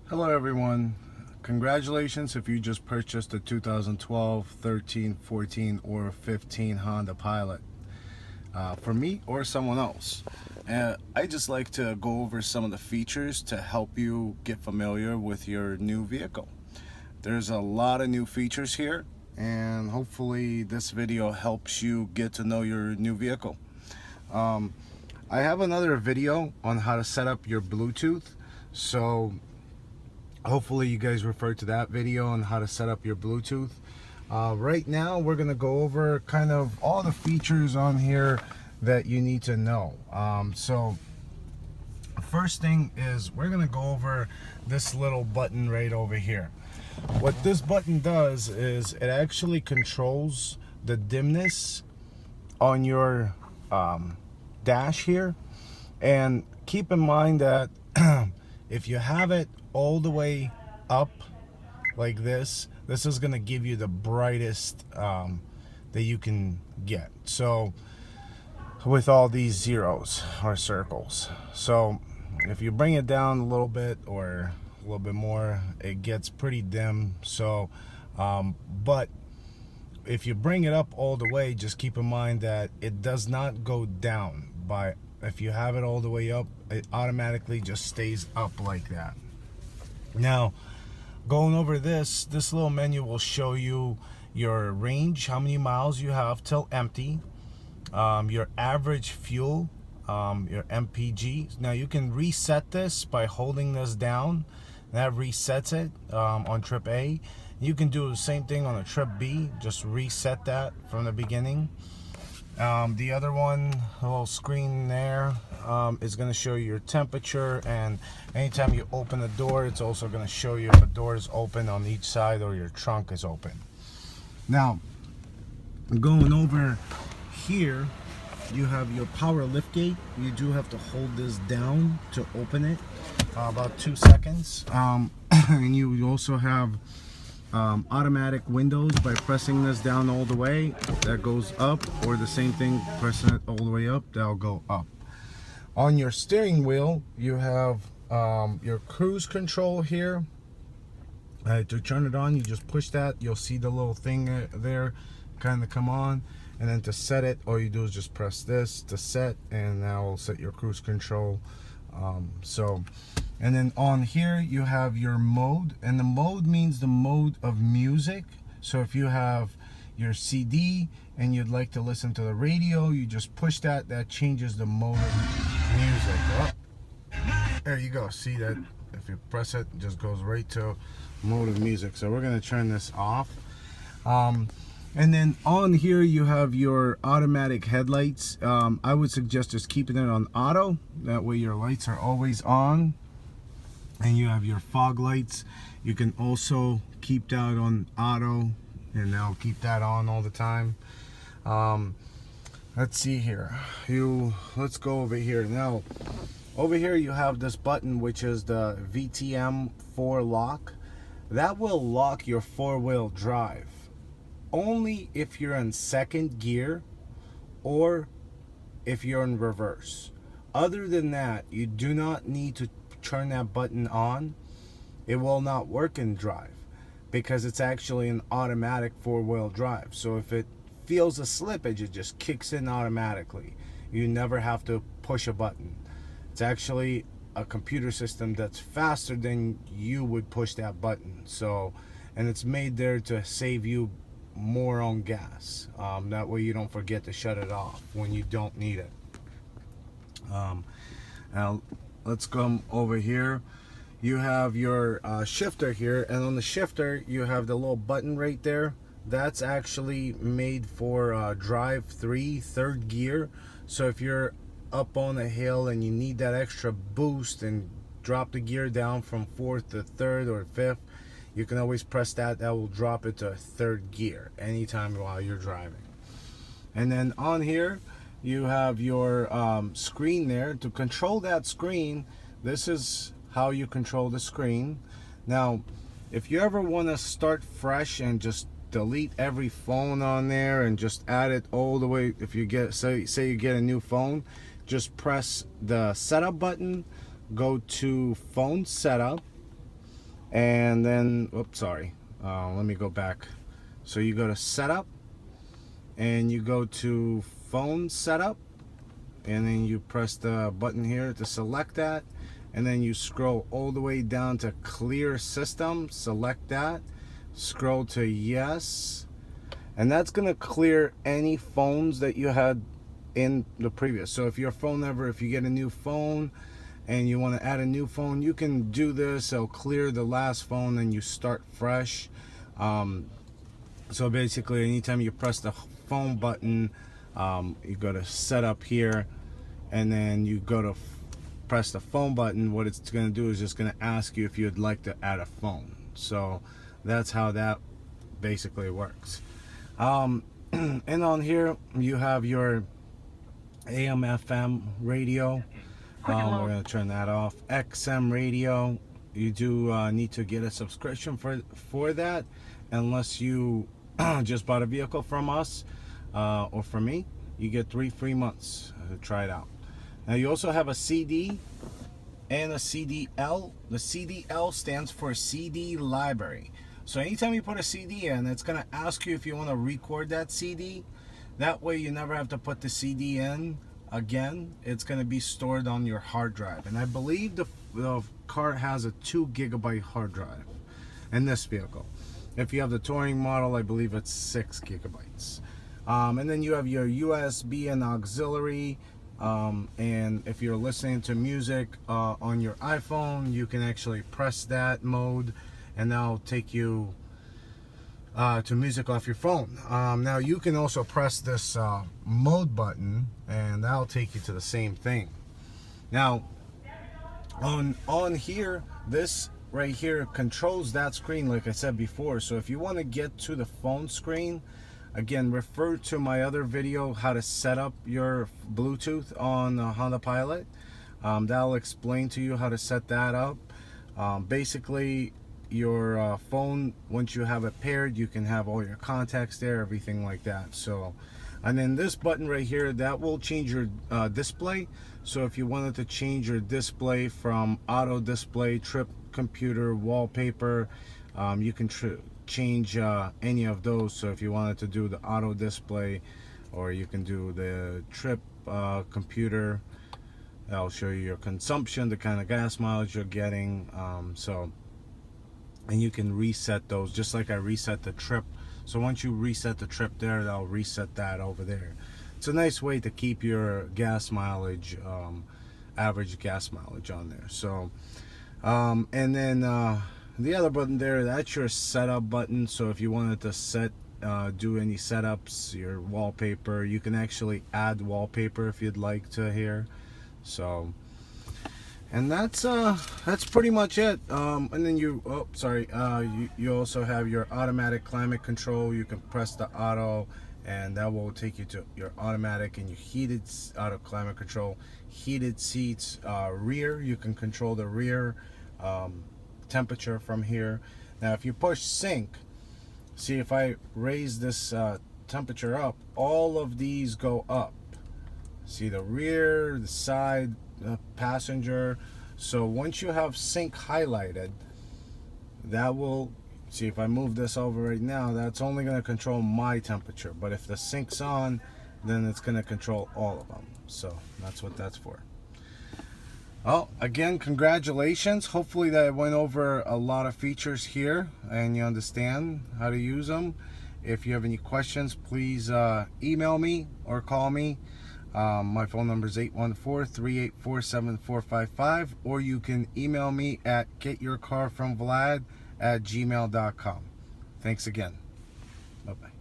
Hello everyone. Congratulations if you just purchased a 2012, 13, 14, or 15 Honda Pilot. For me or someone else. I just like to go over some of the features to help you get familiar with your new vehicle. There's a lot of new features here, and hopefully this video helps you get to know your new vehicle. I have another video on how to set up your Bluetooth, so hopefully you guys refer to that video on how to set up your Bluetooth. Right now we're gonna go over kind of all the features on here that you need to know. So first thing is we're gonna go over this little button right over here. What this button does is it actually controls the dimness on your dash here, and keep in mind that if you have it all the way up like this is going to give you the brightest that you can get, so with all these zeros or circles. So if you bring it down a little bit or a little bit more, it gets pretty dim. So but if you bring it up all the way, just keep in mind that it does not go down. If you have it all the way up, it automatically just stays up like that. Now, going over this little menu will show you your range, how many miles you have till empty, your average fuel, your MPG. Now you can reset this by holding this down. That resets it on trip A. You can do the same thing on a trip B, just reset that from the beginning. The other one, a little screen there, is going to show you your temperature, and anytime you open the door, it's also going to show you if the door is open on each side or your trunk is open. Now, going over here, you have your power lift gate. You do have to hold this down to open it, about 2 seconds. And you also have automatic windows. By pressing this down all the way, that goes up, or the same thing, pressing it all the way up, that'll go up. On your steering wheel, you have your cruise control here. To turn it on, you just push that, you'll see the little thing there kind of come on. And then to set it, all you do is just press this to set, and that will set your cruise control. And then on here you have your mode, and the mode means the mode of music. So if you have your CD and you'd like to listen to the radio, you just push that changes the mode of music. Oh, there you go. See that? If you press it, it just goes right to mode of music. So we're going to turn this off. And then on here you have your automatic headlights. I would suggest just keeping it on auto. That way your lights are always on. And you have your fog lights. You can also keep that on auto, and they'll keep that on all the time. Let's see here. Let's go over here. Now, over here you have this button, which is the VTM 4 lock. That will lock your four-wheel drive only if you're in second gear or if you're in reverse. Other than that, you do not need to turn that button on. It will not work in drive because it's actually an automatic four-wheel drive. So if it feels a slippage, it just kicks in automatically. You never have to push a button. It's actually a computer system that's faster than you would push that button. So, and it's made there to save you more on gas. That way you don't forget to shut it off when you don't need it. Now let's come over here. You have your shifter here, and on the shifter you have the little button right there. That's actually made for drive 3, third gear. So if you're up on a hill and you need that extra boost and drop the gear down from 4th to 3rd or 5th, you can always press that. That will drop it to 3rd gear anytime while you're driving. And then on here you have your screen there. To control that screen, this is how you control the screen. Now, if you ever want to start fresh and just delete every phone on there and just add it all the way, if you get, say you get a new phone, just press the setup button, go to phone setup, And then, oops, sorry. Let me go back. So you go to setup, and you go to phone setup, and then you press the button here to select that, and then you scroll all the way down to clear system, select that, scroll to yes, and that's gonna clear any phones that you had in the previous. So if your phone if you get a new phone and you want to add a new phone, you can do this. It'll clear the last phone and you start fresh. So basically, anytime you press the phone button, you go to setup here, and then you go to press the phone button. What it's going to do is just going to ask you if you'd like to add a phone. So that's how that basically works. And on here you have your AM FM radio. We're going to turn that off. XM radio, you do need to get a subscription for that, unless you just bought a vehicle from us or from me. You get 3 free months to try it out. Now you also have a CD and a CDL. The CDL stands for CD library. So anytime you put a CD in, it's going to ask you if you want to record that CD. That way you never have to put the CD in again. It's going to be stored on your hard drive. And I believe the car has a 2 gigabyte hard drive in this vehicle. If you have the touring model, I believe it's 6 gigabytes. And then you have your USB and auxiliary. And if you're listening to music on your iPhone, you can actually press that mode, and that'll take you to music off your phone. Now you can also press this mode button, and that'll take you to the same thing. Now on here, this right here controls that screen, like I said before. So if you want to get to the phone screen, again, refer to my other video, how to set up your Bluetooth on the Honda Pilot. That'll explain to you how to set that up. Basically, your phone, once you have it paired, you can have all your contacts there, everything like that. So, and then this button right here, that will change your display. So if you wanted to change your display from auto display, trip computer, wallpaper, you can change any of those. So if you wanted to do the auto display, or you can do the trip computer, that'll show you your consumption, the kind of gas mileage you're getting. And you can reset those, just like I reset the trip. So once you reset the trip there, that'll reset that over there. It's a nice way to keep your gas mileage, average gas mileage on there. So and then the other button there, that's your setup button. So if you wanted to do any setups, your wallpaper, you can actually add wallpaper if you'd like to here. So, and that's pretty much it. And then you also have your automatic climate control. You can press the auto, and that will take you to your automatic and your heated auto climate control. Heated seats, rear, you can control the rear temperature from here. Now if you push sync, see, if I raise this temperature up, all of these go up. See, the rear, the side, the passenger. So once you have sync highlighted, that will, see, if I move this over right now, that's only going to control my temperature. But if the sync's on, then it's going to control all of them. So that's what that's for. Well, again, congratulations. Hopefully that went over a lot of features here and you understand how to use them. If you have any questions, please email me or call me. My phone number is 814-384-7455, or you can email me at getyourcarfromvlad@gmail.com. Thanks again. Bye-bye.